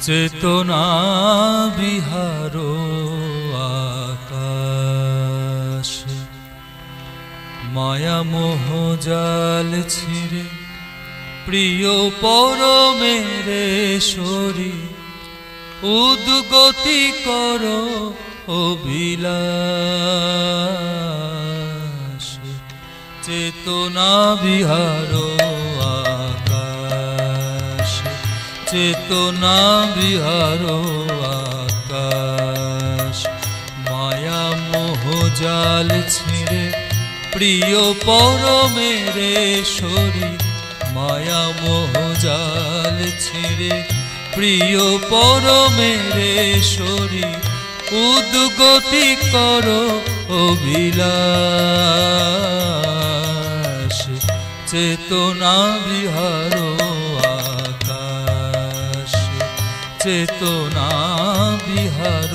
চেতনা বিহার আকাশ, মায়া মোহ জাল ছিঁড়ে প্রিয় পরমেরে শরীর উদ্গতি করো অবিলাস। চেতনা বিহার আকাশ, চেতনা বিহার আকাশ, মায়া মোহ জাল ছিঁড়ে প্রিয় পরমেরে শরীর, মায়া মোহ জাল ছিঁড়ে প্রিয় পরমেরে শরীর উদ্গতি করো অবিলাস। চেতনা বিহার আকাশ, চেতনা বিহার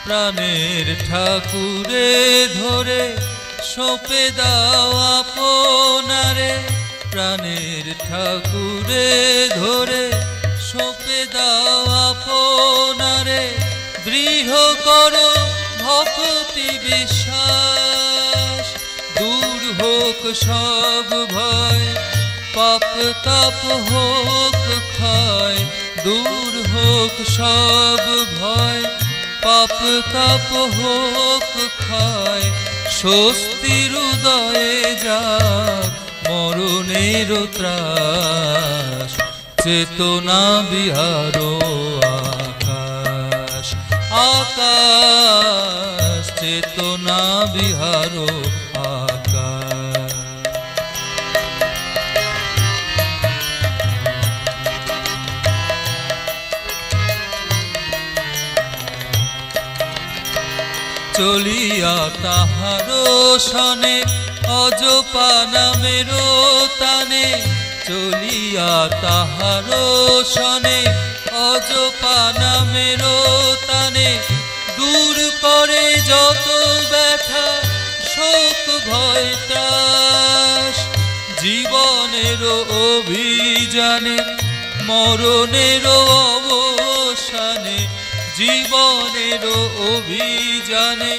প্রাণের ঠাকুরে ধরে সঁপে দাও আপনারে, প্রাণের ঠাকুরে ধরে সঁপে দাও আপনারে, দৃঢ় করো ভক্তি বিশ্বাস। দূর হোক সব ভয়, পাপ তাপ হোক ক্ষয়, দূর হোক সব ভয়, পাপ তাপ হোক ক্ষয়, স্বস্তির উদয়ে যাক মরণের ত্রাস। চেতনা বিহার আকাশ, আকাশ, চেতনা বিহার আকাশ। চলিয়া তাহার সনে অজপা নামের তানে, চলিয়া তাহার সনে অজপা নামের তানে, দূর করে যত ব্যথা শোক ভয় ত্রাস। জীবনের অভিযানে মরণের অবসানে, জীবনের অভিযানে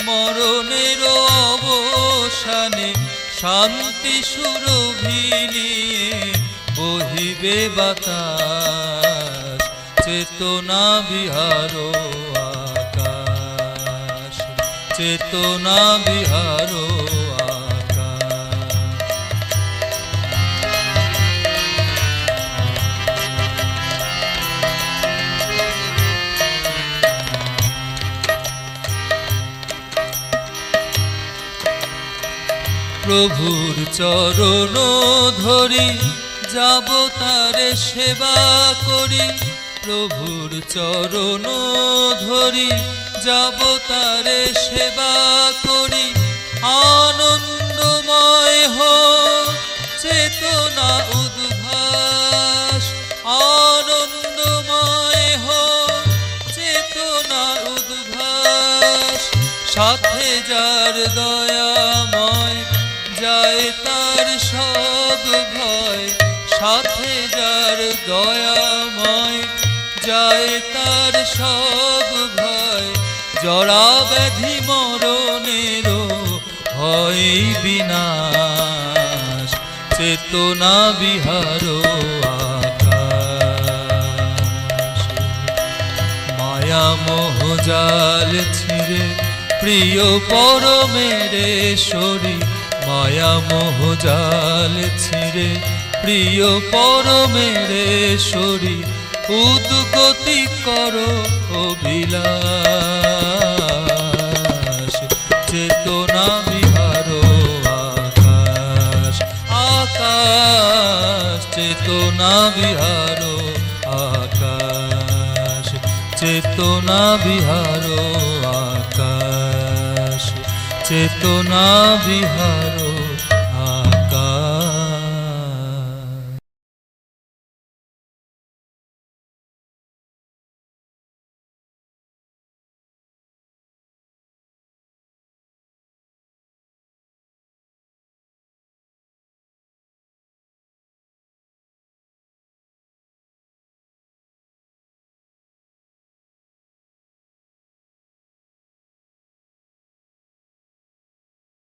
মরণের অবসানে, শান্তি সুরভি নিয়ে বহিবে বাতাস। চেতনা বিহার আকাশ, চেতনা বিহার প্রভুর চরণ ধরি যাব তারে সেবা করি, প্রভুর চরণ ধরি যাব তারে সেবা করি। আনন্দময় হোক চেতনা উদ্ভাস, আনন্দময় হোক চেতনা উদ্ভাস। সাথে যার দয়াময় যায় তার সব ভয়, সাথে যার দয়াময় যায় তার সব ভয়। জরা ব্যাধি মরণের হয় বিনাশ। চেতনা বিহার আকাশ, মায়া মোহ জাল ছিঁড়ে প্রিয় পরমেরে শরীর, মায়া মোহ জাল ছিঁড়ে প্রিয় পরমেরে শরীর উদ্গতি করো অবিলাস। চেতনা বিহার আকাশ, আকাশ, চেতনা বিহার আকাশ, চেতনা বিহার আকাশ চেতনা বিহার